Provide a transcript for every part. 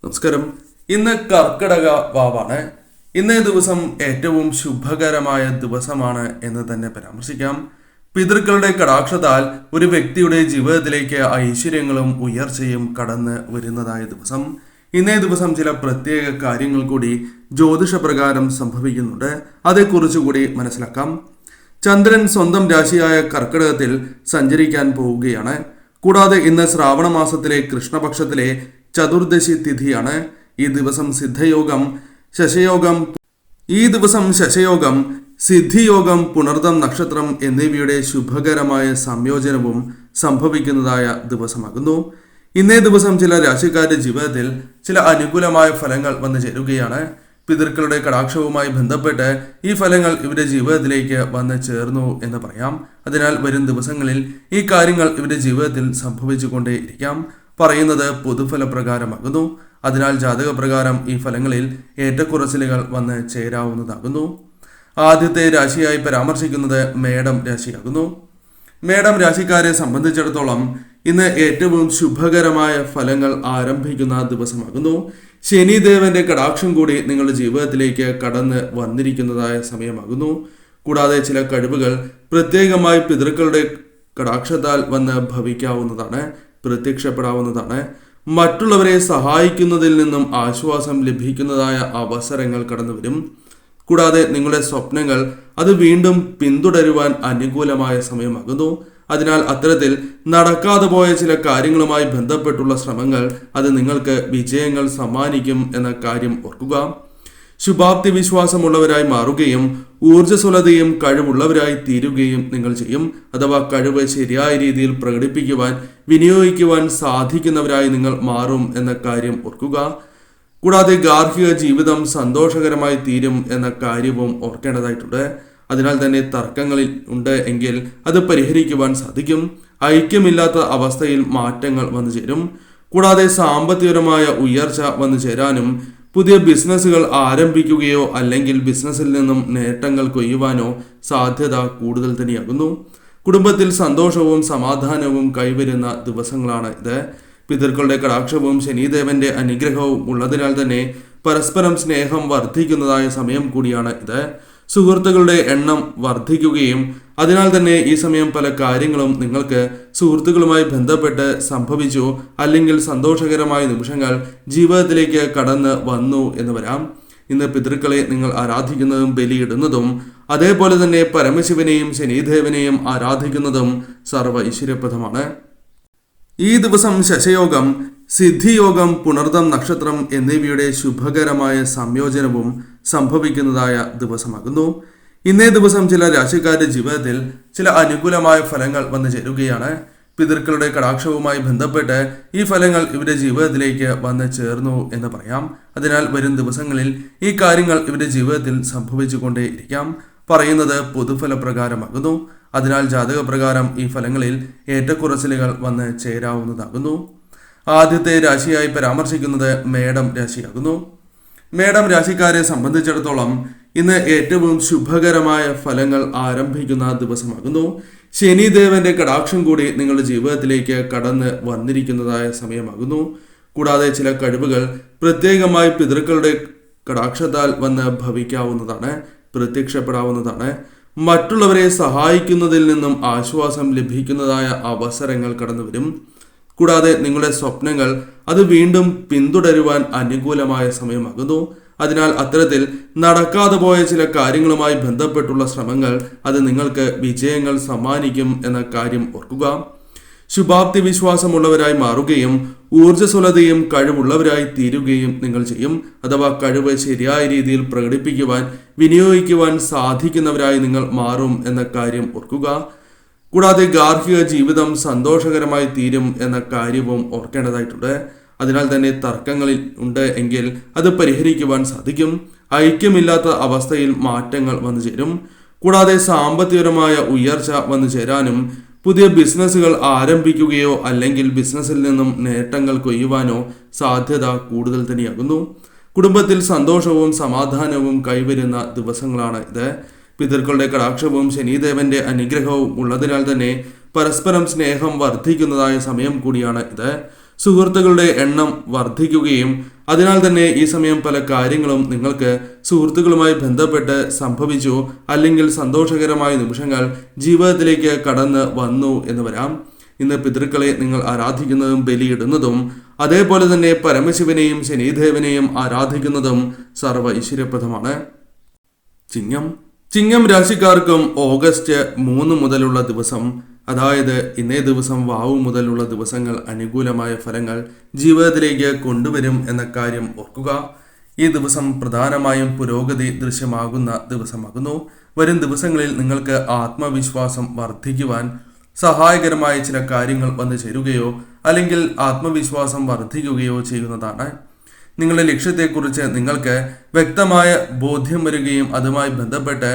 നമസ്കാരം. ഇന്ന് കർക്കിടക വാവാണ്. ഇന്നേ ദിവസം ഏറ്റവും ശുഭകരമായ ദിവസമാണ് എന്ന് തന്നെ പരാമർശിക്കാം. പിതൃക്കളുടെ കടാക്ഷത്താൽ ഒരു വ്യക്തിയുടെ ജീവിതത്തിലേക്ക് ഐശ്വര്യങ്ങളും ഉയർച്ചയും കടന്ന് വരുന്നതായ ദിവസം. ഇന്നേ ദിവസം ചില പ്രത്യേക കാര്യങ്ങൾ കൂടി ജ്യോതിഷപ്രകാരം സംഭവിക്കുന്നുണ്ട്. അതേക്കുറിച്ച് കൂടി മനസ്സിലാക്കാം. ചന്ദ്രൻ സ്വന്തം രാശിയായ കർക്കിടകത്തിൽ സഞ്ചരിക്കാൻ പോവുകയാണ്. കൂടാതെ ഇന്ന് ശ്രാവണ മാസത്തിലെ കൃഷ്ണപക്ഷത്തിലെ ചതുർദശി തിഥിയാണ്. ഈ ദിവസം ശശയോഗം, സിദ്ധിയോഗം, പുണർദം നക്ഷത്രം എന്നിവയുടെ ശുഭകരമായ സംയോജനവും സംഭവിക്കുന്നതായ ദിവസമാകുന്നു. ഇന്നേ ദിവസം ചില രാശിക്കാരുടെ ജീവിതത്തിൽ ചില അനുകൂലമായ ഫലങ്ങൾ വന്നു ചേരുകയാണ്. പിതൃക്കളുടെ കടാക്ഷവുമായി ബന്ധപ്പെട്ട് ഈ ഫലങ്ങൾ ഇവരുടെ ജീവിതത്തിലേക്ക് വന്ന് ചേർന്നു എന്ന് പറയാം. അതിനാൽ വരും ദിവസങ്ങളിൽ ഈ കാര്യങ്ങൾ ഇവരുടെ ജീവിതത്തിൽ സംഭവിച്ചുകൊണ്ടേയിരിക്കാം. പറയുന്നത് പൊതുഫലപ്രകാരമാകുന്നു. അതിനാൽ ജാതകപ്രകാരം ഈ ഫലങ്ങളിൽ ഏറ്റക്കുറച്ചിലുകൾ വന്ന് ചേരാവുന്നതാകുന്നു. ആദ്യത്തെ രാശിയായി പരാമർശിക്കുന്നത് മേടം രാശിയാകുന്നു. മേടം രാശിക്കാരെ സംബന്ധിച്ചിടത്തോളം ഇന്ന് ഏറ്റവും ശുഭകരമായ ഫലങ്ങൾ ആരംഭിക്കുന്ന ദിവസമാകുന്നു. ശനിദേവന്റെ കടാക്ഷം കൂടി നിങ്ങളുടെ ജീവിതത്തിലേക്ക് കടന്ന് വന്നിരിക്കുന്നതായ സമയമാകുന്നു. കൂടാതെ ചില കഴിവുകൾ പ്രത്യേകമായി പിതൃക്കളുടെ കടാക്ഷത്താൽ വന്ന് ഭവിക്കാവുന്നതാണ്, പ്രത്യക്ഷപ്പെടാവുന്നതാണ്. മറ്റുള്ളവരെ സഹായിക്കുന്നതിൽ നിന്നും ആശ്വാസം ലഭിക്കുന്നതായ അവസരങ്ങൾ കടന്നു വരും. കൂടാതെ നിങ്ങളുടെ സ്വപ്നങ്ങൾ അത് വീണ്ടും പിന്തുടരുവാൻ അനുകൂലമായ സമയമാകുന്നു. അതിനാൽ അത്തരത്തിൽ നടക്കാതെ പോയ ചില കാര്യങ്ങളുമായി ബന്ധപ്പെട്ടുള്ള ശ്രമങ്ങൾ അത് നിങ്ങൾക്ക് വിജയങ്ങൾ സമ്മാനിക്കും എന്ന കാര്യം ഓർക്കുക. ശുഭാപ്തി വിശ്വാസമുള്ളവരായി മാറുകയും ഊർജ്ജസ്വലതയും കഴിവുള്ളവരായി തീരുകയും നിങ്ങൾ ചെയ്യും. അഥവാ കഴിവ് ശരിയായ രീതിയിൽ പ്രകടിപ്പിക്കുവാൻ വിനിയോഗിക്കുവാൻ സാധിക്കുന്നവരായി നിങ്ങൾ മാറും എന്ന കാര്യം ഓർക്കുക. കൂടാതെ ഗാർഹിക ജീവിതം സന്തോഷകരമായി തീരും എന്ന കാര്യവും ഓർക്കേണ്ടതായിട്ടുണ്ട്. അതിനാൽ തന്നെ തർക്കങ്ങളിൽ ഉണ്ട് എങ്കിൽ അത് പരിഹരിക്കുവാൻ സാധിക്കും. ഐക്യമില്ലാത്ത അവസ്ഥയിൽ മാറ്റങ്ങൾ വന്നു ചേരും. കൂടാതെ സാമ്പത്തികപരമായ ഉയർച്ച വന്നു ചേരാനും പുതിയ ബിസിനസ്സുകൾ ആരംഭിക്കുകയോ അല്ലെങ്കിൽ ബിസിനസ്സിൽ നിന്നും നേട്ടങ്ങൾ കൊയ്യുവാനോ സാധ്യത കൂടുതൽ തന്നെയാകുന്നു. കുടുംബത്തിൽ സന്തോഷവും സമാധാനവും കൈവരുന്ന ദിവസങ്ങളാണ് ഇത്. പിതൃക്കളുടെ കടാക്ഷവും ശനിദേവന്റെ അനുഗ്രഹവും ഉള്ളതിനാൽ തന്നെ പരസ്പരം സ്നേഹം വർദ്ധിക്കുന്നതായ സമയം കൂടിയാണ് ഇത്. സുഹൃത്തുക്കളുടെ എണ്ണം വർദ്ധിക്കുകയും അതിനാൽ തന്നെ ഈ സമയം പല കാര്യങ്ങളും നിങ്ങൾക്ക് സുഹൃത്തുക്കളുമായി ബന്ധപ്പെട്ട് സംഭവിച്ചു അല്ലെങ്കിൽ സന്തോഷകരമായ നിമിഷങ്ങൾ ജീവിതത്തിലേക്ക് കടന്ന് വന്നു എന്ന് വരാം. ഇന്ന് പിതൃക്കളെ നിങ്ങൾ ആരാധിക്കുന്നതും ബലിയിടുന്നതും അതേപോലെ തന്നെ പരമശിവനെയും ശനിദേവനെയും ആരാധിക്കുന്നതും സർവ്വ ഐശ്വര്യപ്രദമാണ്. ഈ ദിവസം ശശയോഗം, സിദ്ധിയോഗം, പുണർദം നക്ഷത്രം എന്നിവയുടെ ശുഭകരമായ സംയോജനവും സംഭവിക്കുന്നതായ ദിവസമാകുന്നു. ഇന്നേ ദിവസം ചില രാശിക്കാരുടെ ജീവിതത്തിൽ ചില അനുകൂലമായ ഫലങ്ങൾ വന്നു ചേരുകയാണ്. പിതൃക്കളുടെ കടാക്ഷവുമായി ബന്ധപ്പെട്ട് ഈ ഫലങ്ങൾ ഇവരുടെ ജീവിതത്തിലേക്ക് വന്ന് ചേർന്നു എന്ന് പറയാം. അതിനാൽ വരും ദിവസങ്ങളിൽ ഈ കാര്യങ്ങൾ ഇവരുടെ ജീവിതത്തിൽ സംഭവിച്ചുകൊണ്ടേയിരിക്കാം. പറയുന്നത് പൊതുഫലപ്രകാരമാകുന്നു. അതിനാൽ ജാതകപ്രകാരം ഈ ഫലങ്ങളിൽ ഏറ്റക്കുറച്ചിലുകൾ വന്ന് ചേരാവുന്നതാകുന്നു. ആദ്യത്തെ രാശിയായി പരാമർശിക്കുന്നത് മേടം രാശിയാകുന്നു. മേടം രാശിക്കാരെ സംബന്ധിച്ചിടത്തോളം ഇന്ന് ഏറ്റവും ശുഭകരമായ ഫലങ്ങൾ ആരംഭിക്കുന്ന ദിവസമാകുന്നു. ശനിദേവന്റെ കടാക്ഷം കൂടി നിങ്ങളുടെ ജീവിതത്തിലേക്ക് കടന്ന് വന്നിരിക്കുന്നതായ സമയമാകുന്നു. കൂടാതെ ചില കഴിവുകൾ പ്രത്യേകമായി പിതൃക്കളുടെ കടാക്ഷത്താൽ വന്ന് ഭവിക്കാവുന്നതാണ്, പ്രത്യക്ഷപ്പെടാവുന്നതാണ്. മറ്റുള്ളവരെ സഹായിക്കുന്നതിൽ നിന്നും ആശ്വാസം ലഭിക്കുന്നതായ അവസരങ്ങൾ കടന്നു വരും. കൂടാതെ നിങ്ങളുടെ സ്വപ്നങ്ങൾ അത് വീണ്ടും പിന്തുടരുവാൻ അനുകൂലമായ സമയമാകുന്നു. അതിനാൽ അത്തരത്തിൽ നടക്കാതെ പോയ ചില കാര്യങ്ങളുമായി ബന്ധപ്പെട്ടുള്ള ശ്രമങ്ങൾ അത് നിങ്ങൾക്ക് വിജയങ്ങൾ സമ്മാനിക്കും എന്ന കാര്യം ഓർക്കുക. ശുഭാപ്തി വിശ്വാസമുള്ളവരായി മാറുകയും ഊർജ്ജസ്വലതയും കഴിവുള്ളവരായി തീരുകയും നിങ്ങൾ ചെയ്യും. അഥവാ കഴിവ് ശരിയായ രീതിയിൽ പ്രകടിപ്പിക്കുവാൻ വിനിയോഗിക്കുവാൻ സാധിക്കുന്നവരായി നിങ്ങൾ മാറും എന്ന കാര്യം ഓർക്കുക. കൂടാതെ ഗാർഹിക ജീവിതം സന്തോഷകരമായി തീരും എന്ന കാര്യവും ഓർക്കേണ്ടതായിട്ടുണ്ട്. അതിനാൽ തന്നെ തർക്കങ്ങളിൽ ഉണ്ട് എങ്കിൽ അത് പരിഹരിക്കുവാൻ സാധിക്കും. ഐക്യമില്ലാത്ത അവസ്ഥയിൽ മാറ്റങ്ങൾ വന്നു ചേരും. കൂടാതെ സാമ്പത്തികപരമായ ഉയർച്ച വന്നു ചേരാനും പുതിയ ബിസിനസ്സുകൾ ആരംഭിക്കുകയോ അല്ലെങ്കിൽ ബിസിനസ്സിൽ നിന്നും നേട്ടങ്ങൾ കൊയ്യുവാനോ സാധ്യത കൂടുതൽ തന്നെയാകുന്നു. കുടുംബത്തിൽ സന്തോഷവും സമാധാനവും കൈവരുന്ന ദിവസങ്ങളാണ് ഇത്. പിതൃക്കളുടെ കടാക്ഷവും ശനിദേവന്റെ അനുഗ്രഹവും ഉള്ളതിനാൽ തന്നെ പരസ്പരം സ്നേഹം വർദ്ധിക്കുന്നതായ സമയം കൂടിയാണ് ഇത്. സുഹൃത്തുക്കളുടെ എണ്ണം വർദ്ധിക്കുകയും അതിനാൽ തന്നെ ഈ സമയം പല കാര്യങ്ങളും നിങ്ങൾക്ക് സുഹൃത്തുക്കളുമായി ബന്ധപ്പെട്ട് സംഭവിച്ചു, അല്ലെങ്കിൽ സന്തോഷകരമായ നിമിഷങ്ങൾ ജീവിതത്തിലേക്ക് കടന്ന് വന്നു എന്ന് വരാം. ഇന്ന് പിതൃക്കളെ നിങ്ങൾ ആരാധിക്കുന്നതും ബലിയിടുന്നതും അതേപോലെ തന്നെ പരമശിവനെയും ശനിദേവനെയും ആരാധിക്കുന്നതും സർവ്വ ഐശ്വര്യപ്രദമാണ്. ചിങ്ങം രാശിക്കാർക്കും ഓഗസ്റ്റ് 3 മുതലുള്ള ദിവസം, അതായത് ഇന്നേ ദിവസം വാവു മുതലുള്ള ദിവസങ്ങൾ അനുകൂലമായ ഫലങ്ങൾ ജീവിതത്തിലേക്ക് കൊണ്ടുവരും എന്ന കാര്യം ഓർക്കുക. ഈ ദിവസം പ്രധാനമായും പുരോഗതി ദൃശ്യമാകുന്ന ദിവസമാകുന്നു. വരും ദിവസങ്ങളിൽ നിങ്ങൾക്ക് ആത്മവിശ്വാസം വർദ്ധിക്കുവാൻ സഹായകരമായ ചില കാര്യങ്ങൾ വന്നു ചേരുകയോ അല്ലെങ്കിൽ ആത്മവിശ്വാസം വർദ്ധിക്കുകയോ ചെയ്യുന്നതാണ്. നിങ്ങളുടെ ലക്ഷ്യത്തെക്കുറിച്ച് നിങ്ങൾക്ക് വ്യക്തമായ ബോധ്യം വരികയും അതുമായി ബന്ധപ്പെട്ട്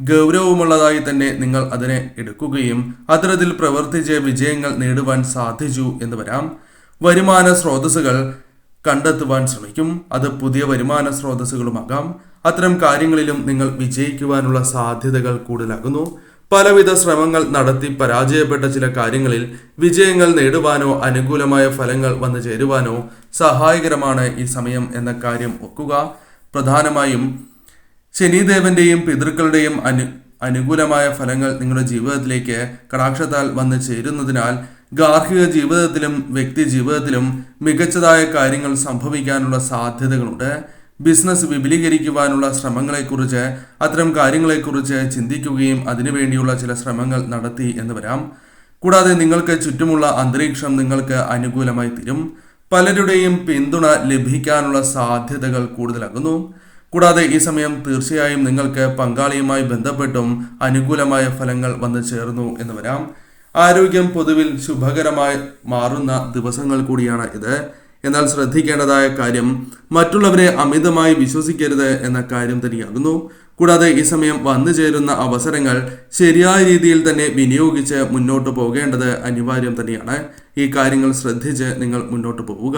ഗൗരവമുള്ളതായി തന്നെ നിങ്ങൾ അതിനെ എടുക്കുകയും അത്തരത്തിൽ പ്രവർത്തിച്ച് വിജയങ്ങൾ നേടുവാൻ സാധിച്ചു എന്ന് വരാം. വരുമാന സ്രോതസ്സുകൾ കണ്ടെത്തുവാൻ ശ്രമിക്കും. അത് പുതിയ വരുമാന സ്രോതസ്സുകളുമാകാം. അത്തരം കാര്യങ്ങളിലും നിങ്ങൾ വിജയിക്കുവാനുള്ള സാധ്യതകൾ കൂടുതലാകുന്നു. പലവിധ ശ്രമങ്ങൾ നടത്തി പരാജയപ്പെട്ട ചില കാര്യങ്ങളിൽ വിജയങ്ങൾ നേടുവാനോ അനുകൂലമായ ഫലങ്ങൾ വന്നു ചേരുവാനോ സഹായകരമാണ് ഈ സമയം എന്ന കാര്യം ഓർക്കുക. പ്രധാനമായും ശനിദേവന്റെയും പിതൃക്കളുടെയും അനുകൂലമായ ഫലങ്ങൾ നിങ്ങളുടെ ജീവിതത്തിലേക്ക് കടാക്ഷത്താൽ വന്നു ചേരുന്നതിനാൽ ഗാർഹിക ജീവിതത്തിലും വ്യക്തി ജീവിതത്തിലും മികച്ചതായ കാര്യങ്ങൾ സംഭവിക്കാനുള്ള സാധ്യതകളുണ്ട്. ബിസിനസ് വിപുലീകരിക്കുവാനുള്ള ശ്രമങ്ങളെക്കുറിച്ച്, അത്തരം കാര്യങ്ങളെക്കുറിച്ച് ചിന്തിക്കുകയും അതിനുവേണ്ടിയുള്ള ചില ശ്രമങ്ങൾ നടത്തി എന്ന് വരാം. കൂടാതെ നിങ്ങൾക്ക് ചുറ്റുമുള്ള അന്തരീക്ഷം നിങ്ങൾക്ക് അനുകൂലമായി തീരും. പലരുടെയും പിന്തുണ ലഭിക്കാനുള്ള സാധ്യതകൾ കൂടുതലാകുന്നു. കൂടാതെ ഈ സമയം തീർച്ചയായും നിങ്ങൾക്ക് പങ്കാളിയുമായി ബന്ധപ്പെട്ടും അനുകൂലമായ ഫലങ്ങൾ വന്നു ചേർന്നു എന്ന് വരാം. ആരോഗ്യം പൊതുവിൽ ശുഭകരമായി മാറുന്ന ദിവസങ്ങൾ കൂടിയാണ് ഇത്. എന്നാൽ ശ്രദ്ധിക്കേണ്ടതായ കാര്യം മറ്റുള്ളവരെ അമിതമായി വിശ്വസിക്കരുത് എന്ന കാര്യം തന്നെയാകുന്നു. കൂടാതെ ഈ സമയം വന്നു ചേരുന്ന അവസരങ്ങൾ ശരിയായ രീതിയിൽ തന്നെ വിനിയോഗിച്ച് മുന്നോട്ട് പോകേണ്ടത് അനിവാര്യം തന്നെയാണ്. ഈ കാര്യങ്ങൾ ശ്രദ്ധിച്ച് നിങ്ങൾ മുന്നോട്ട് പോവുക.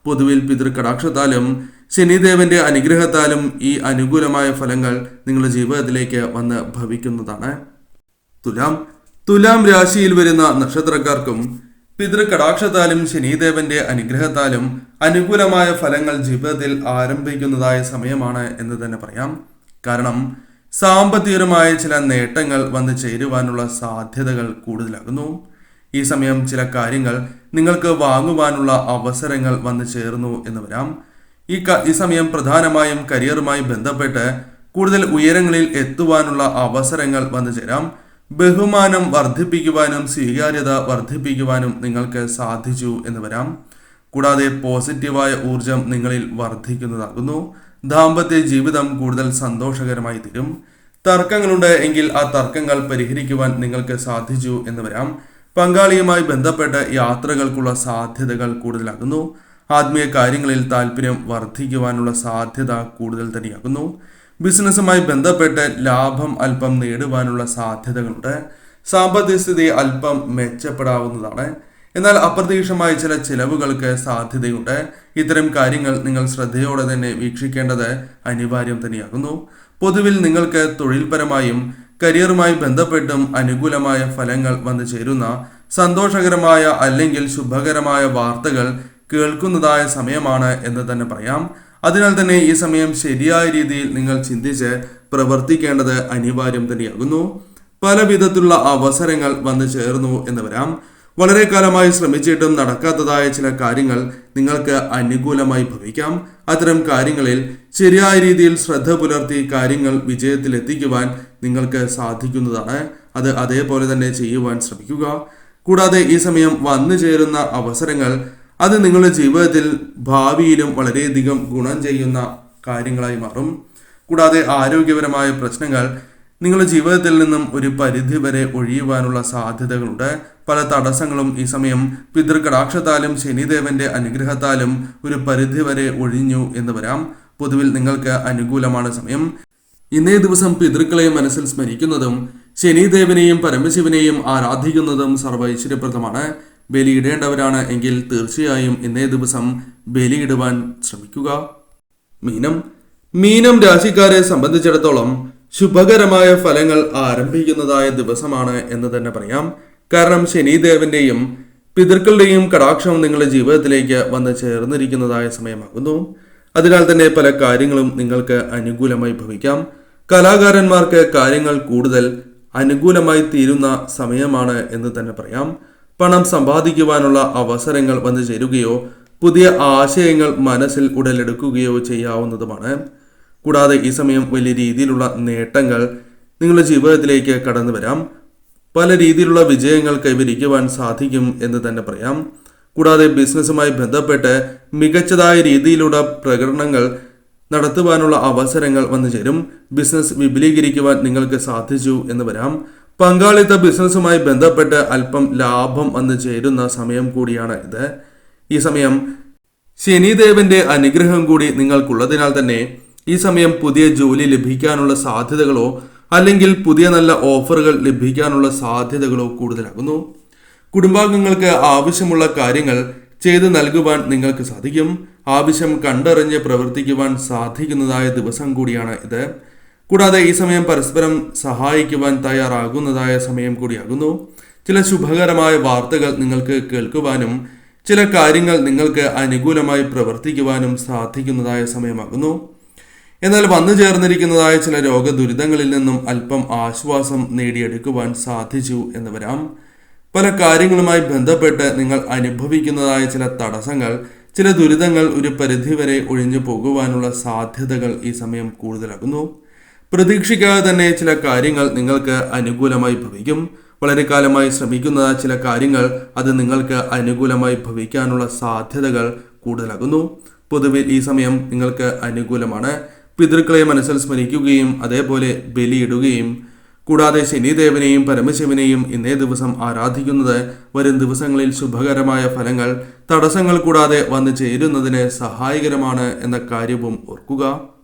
പൊതുവിൽ പിതൃകടാക്ഷത്താലും ശനിദേവന്റെ അനുഗ്രഹത്താലും ഈ അനുകൂലമായ ഫലങ്ങൾ നിങ്ങളുടെ ജീവിതത്തിലേക്ക് വന്ന് ഭവിക്കുന്നതാണ്. തുലാം രാശിയിൽ വരുന്ന നക്ഷത്രക്കാർക്കും പിതൃകടാക്ഷത്താലും ശനിദേവന്റെ അനുഗ്രഹത്താലും അനുകൂലമായ ഫലങ്ങൾ ജീവിതത്തിൽ ആരംഭിക്കുന്നതായ സമയമാണ് എന്ന് തന്നെ പറയാം. കാരണം സാമ്പത്തികപരമായ ചില നേട്ടങ്ങൾ വന്നു ചേരുവാനുള്ള സാധ്യതകൾ കൂടുതലാകുന്നു. ഈ സമയം ചില കാര്യങ്ങൾ നിങ്ങൾക്ക് വാങ്ങുവാനുള്ള അവസരങ്ങൾ വന്നു ചേർന്നു എന്ന് വരാം. ഈ സമയം പ്രധാനമായും കരിയറുമായി ബന്ധപ്പെട്ട് കൂടുതൽ ഉയരങ്ങളിൽ എത്തുവാനുള്ള അവസരങ്ങൾ വന്നു ചേരാം. ബഹുമാനം വർദ്ധിപ്പിക്കുവാനും സ്വീകാര്യത വർദ്ധിപ്പിക്കുവാനും നിങ്ങൾക്ക് സാധിച്ചു എന്ന് വരാം. കൂടാതെ പോസിറ്റീവായ ഊർജം നിങ്ങളിൽ വർദ്ധിക്കുന്നതാകുന്നു. ദാമ്പത്യ ജീവിതം കൂടുതൽ സന്തോഷകരമായി തീരും. തർക്കങ്ങളുണ്ട് എങ്കിൽ ആ തർക്കങ്ങൾ പരിഹരിക്കുവാൻ നിങ്ങൾക്ക് സാധിച്ചു എന്ന് വരാം. പങ്കാളിയുമായി ബന്ധപ്പെട്ട് യാത്രകൾക്കുള്ള സാധ്യതകൾ കൂടുതലാകുന്നു. ആത്മീയ കാര്യങ്ങളിൽ താല്പര്യം വർദ്ധിക്കുവാനുള്ള സാധ്യത കൂടുതൽ തന്നെയാകുന്നു. ബിസിനസ്സുമായി ബന്ധപ്പെട്ട് ലാഭം അല്പം നേടുവാനുള്ള സാധ്യതകളുണ്ട്. സാമ്പത്തിക സ്ഥിതി അല്പം മെച്ചപ്പെടാവുന്നതാണ്. എന്നാൽ അപ്രതീക്ഷിതമായ ചില ചിലവുകൾക്ക് സാധ്യതയുണ്ട്. ഇത്തരം കാര്യങ്ങൾ നിങ്ങൾ ശ്രദ്ധയോടെ തന്നെ വീക്ഷിക്കേണ്ടത് അനിവാര്യം തന്നെയാകുന്നു. പൊതുവിൽ നിങ്ങൾക്ക് തൊഴിൽപരമായും കരിയറുമായി ബന്ധപ്പെട്ടും അനുകൂലമായ ഫലങ്ങൾ വന്നു ചേരുന്ന സന്തോഷകരമായ അല്ലെങ്കിൽ ശുഭകരമായ വാർത്തകൾ കേൾക്കുന്നതായ സമയമാണ് എന്ന് തന്നെ പറയാം. അതിനാൽ തന്നെ ഈ സമയം ശരിയായ രീതിയിൽ നിങ്ങൾ ചിന്തിച്ച് പ്രവർത്തിക്കേണ്ടത് അനിവാര്യം തന്നെയാകുന്നു. പല വിധത്തിലുള്ള അവസരങ്ങൾ വന്നു ചേർന്നു എന്ന് വരാം. വളരെ കാലമായി ശ്രമിച്ചിട്ടും നടക്കാത്തതായ ചില കാര്യങ്ങൾ നിങ്ങൾക്ക് അനുകൂലമായി ഭവിക്കാം. അത്തരം കാര്യങ്ങളിൽ ശരിയായ രീതിയിൽ ശ്രദ്ധ പുലർത്തി കാര്യങ്ങൾ വിജയത്തിലെത്തിക്കുവാൻ നിങ്ങൾക്ക് സാധിക്കുന്നതാണ്. അത് അതേപോലെ തന്നെ ചെയ്യുവാൻ ശ്രമിക്കുക. കൂടാതെ ഈ സമയം വന്നു ചേരുന്ന അവസരങ്ങൾ അത് നിങ്ങളുടെ ജീവിതത്തിൽ ഭാവിയിലും വളരെയധികം ഗുണം ചെയ്യുന്ന കാര്യങ്ങളായി മാറും. കൂടാതെ ആരോഗ്യപരമായ പ്രശ്നങ്ങൾ നിങ്ങളുടെ ജീവിതത്തിൽ നിന്നും ഒരു പരിധി വരെ ഒഴിയുവാനുള്ള സാധ്യതകളുണ്ട്. പല തടസ്സങ്ങളും ഈ സമയം പിതൃകടാക്ഷത്താലും ശനിദേവന്റെ അനുഗ്രഹത്താലും ഒരു പരിധി വരെ ഒഴിഞ്ഞു എന്ന് വരാം. പൊതുവിൽ നിങ്ങൾക്ക് അനുകൂലമാണ് സമയം. ഇന്നേ ദിവസം പിതൃക്കളെ മനസ്സിൽ സ്മരിക്കുന്നതും ശനിദേവനെയും പരമശിവനെയും ആരാധിക്കുന്നതും സർവ്വ ഐശ്വര്യപ്രദമാണ്. ബലിയിടേണ്ടവരാണ് എങ്കിൽ തീർച്ചയായും ഇന്നേ ദിവസം ബലിയിടുവാൻ ശ്രമിക്കുക. മീനം രാശിക്കാരെ സംബന്ധിച്ചിടത്തോളം ശുഭകരമായ ഫലങ്ങൾ ആരംഭിക്കുന്നതായ ദിവസമാണ് എന്ന് തന്നെ പറയാം. കാരണം ശനിദേവന്റെയും പിതൃക്കളുടെയും കടാക്ഷം നിങ്ങളുടെ ജീവിതത്തിലേക്ക് വന്ന് ചേർന്നിരിക്കുന്നതായ സമയമാകുന്നു. അതിനാൽ തന്നെ പല കാര്യങ്ങളും നിങ്ങൾക്ക് അനുകൂലമായി ഭവിക്കാം. കലാകാരന്മാർക്ക് കാര്യങ്ങൾ കൂടുതൽ അനുകൂലമായി തീരുന്ന സമയമാണ് എന്ന് തന്നെ പറയാം. പണം സമ്പാദിക്കുവാനുള്ള അവസരങ്ങൾ വന്നു ചേരുകയോ പുതിയ ആശയങ്ങൾ മനസ്സിൽ ഉടലെടുക്കുകയോ ചെയ്യാവുന്നതുമാണ്. കൂടാതെ ഈ സമയം വലിയ രീതിയിലുള്ള നേട്ടങ്ങൾ നിങ്ങളുടെ ജീവിതത്തിലേക്ക് കടന്നു വരാം. പല രീതിയിലുള്ള വിജയങ്ങൾ കൈവരിക്കുവാൻ സാധിക്കും എന്ന് തന്നെ പറയാം. കൂടാതെ ബിസിനസ്സുമായി ബന്ധപ്പെട്ട് മികച്ചതായ രീതിയിലുള്ള പ്രകടനങ്ങൾ നടത്തുവാനുള്ള അവസരങ്ങൾ വന്നു ചേരും. ബിസിനസ് വിപുലീകരിക്കുവാൻ നിങ്ങൾക്ക് സാധിച്ചു എന്ന് വരാം. പങ്കാളിത്ത ബിസിനസ്സുമായി ബന്ധപ്പെട്ട് അല്പം ലാഭം വന്നു ചേരുന്ന സമയം കൂടിയാണ് ഇത്. ഈ സമയം ശനിദേവന്റെ അനുഗ്രഹം കൂടി നിങ്ങൾക്കുള്ളതിനാൽ തന്നെ ഈ സമയം പുതിയ ജോലി ലഭിക്കാനുള്ള സാധ്യതകളോ അല്ലെങ്കിൽ പുതിയ നല്ല ഓഫറുകൾ ലഭിക്കാനുള്ള സാധ്യതകളോ കൂടുതലാകുന്നു. കുടുംബാംഗങ്ങൾക്ക് ആവശ്യമുള്ള കാര്യങ്ങൾ ചെയ്തു നൽകുവാൻ നിങ്ങൾക്ക് സാധിക്കും. ആവശ്യം കണ്ടറിഞ്ഞ് പ്രവർത്തിക്കുവാൻ സാധിക്കുന്നതായ ദിവസം കൂടിയാണ് ഇത്. കൂടാതെ ഈ സമയം പരസ്പരം സഹായിക്കുവാൻ തയ്യാറാകുന്നതായ സമയം കൂടിയാകുന്നു. ചില ശുഭകരമായ വാർത്തകൾ നിങ്ങൾക്ക് കേൾക്കുവാനും ചില കാര്യങ്ങൾ നിങ്ങൾക്ക് അനുകൂലമായി പ്രവർത്തിക്കുവാനും സാധിക്കുന്നതായ സമയമാകുന്നു. എന്നാൽ വന്നു ചേർന്നിരിക്കുന്നതായ ചില രോഗദുരിതങ്ങളിൽ നിന്നും അല്പം ആശ്വാസം നേടിയെടുക്കുവാൻ സാധിച്ചു എന്ന് വരാം. പല കാര്യങ്ങളുമായി ബന്ധപ്പെട്ട് നിങ്ങൾ അനുഭവിക്കുന്നതായ ചില തടസ്സങ്ങൾ, ചില ദുരിതങ്ങൾ ഒരു പരിധിവരെ ഒഴിഞ്ഞു പോകുവാനുള്ള സാധ്യതകൾ ഈ സമയം കൂടുതലാകുന്നു. പ്രതീക്ഷിക്കാതെ തന്നെ ചില കാര്യങ്ങൾ നിങ്ങൾക്ക് അനുകൂലമായി ഭവിക്കും. വളരെ കാലമായി ശ്രമിക്കുന്ന ചില കാര്യങ്ങൾ അത് നിങ്ങൾക്ക് അനുകൂലമായി ഭവിക്കാനുള്ള സാധ്യതകൾ കൂടുതലാകുന്നു. പൊതുവെ ഈ സമയം നിങ്ങൾക്ക് അനുകൂലമാണ്. പിതൃക്കളെ മനസ്സിൽ സ്മരിക്കുകയും അതേപോലെ ബലിയിടുകയും കൂടാതെ ശനിദേവനെയും പരമശിവനെയും ഇന്നേ ദിവസം ആരാധിക്കുന്നത് വരും ദിവസങ്ങളിൽ ശുഭകരമായ ഫലങ്ങൾ തടസ്സങ്ങൾ കൂടാതെ വന്നു ചേരുന്നതിന് സഹായകരമാണ് എന്ന കാര്യവും ഓർക്കുക.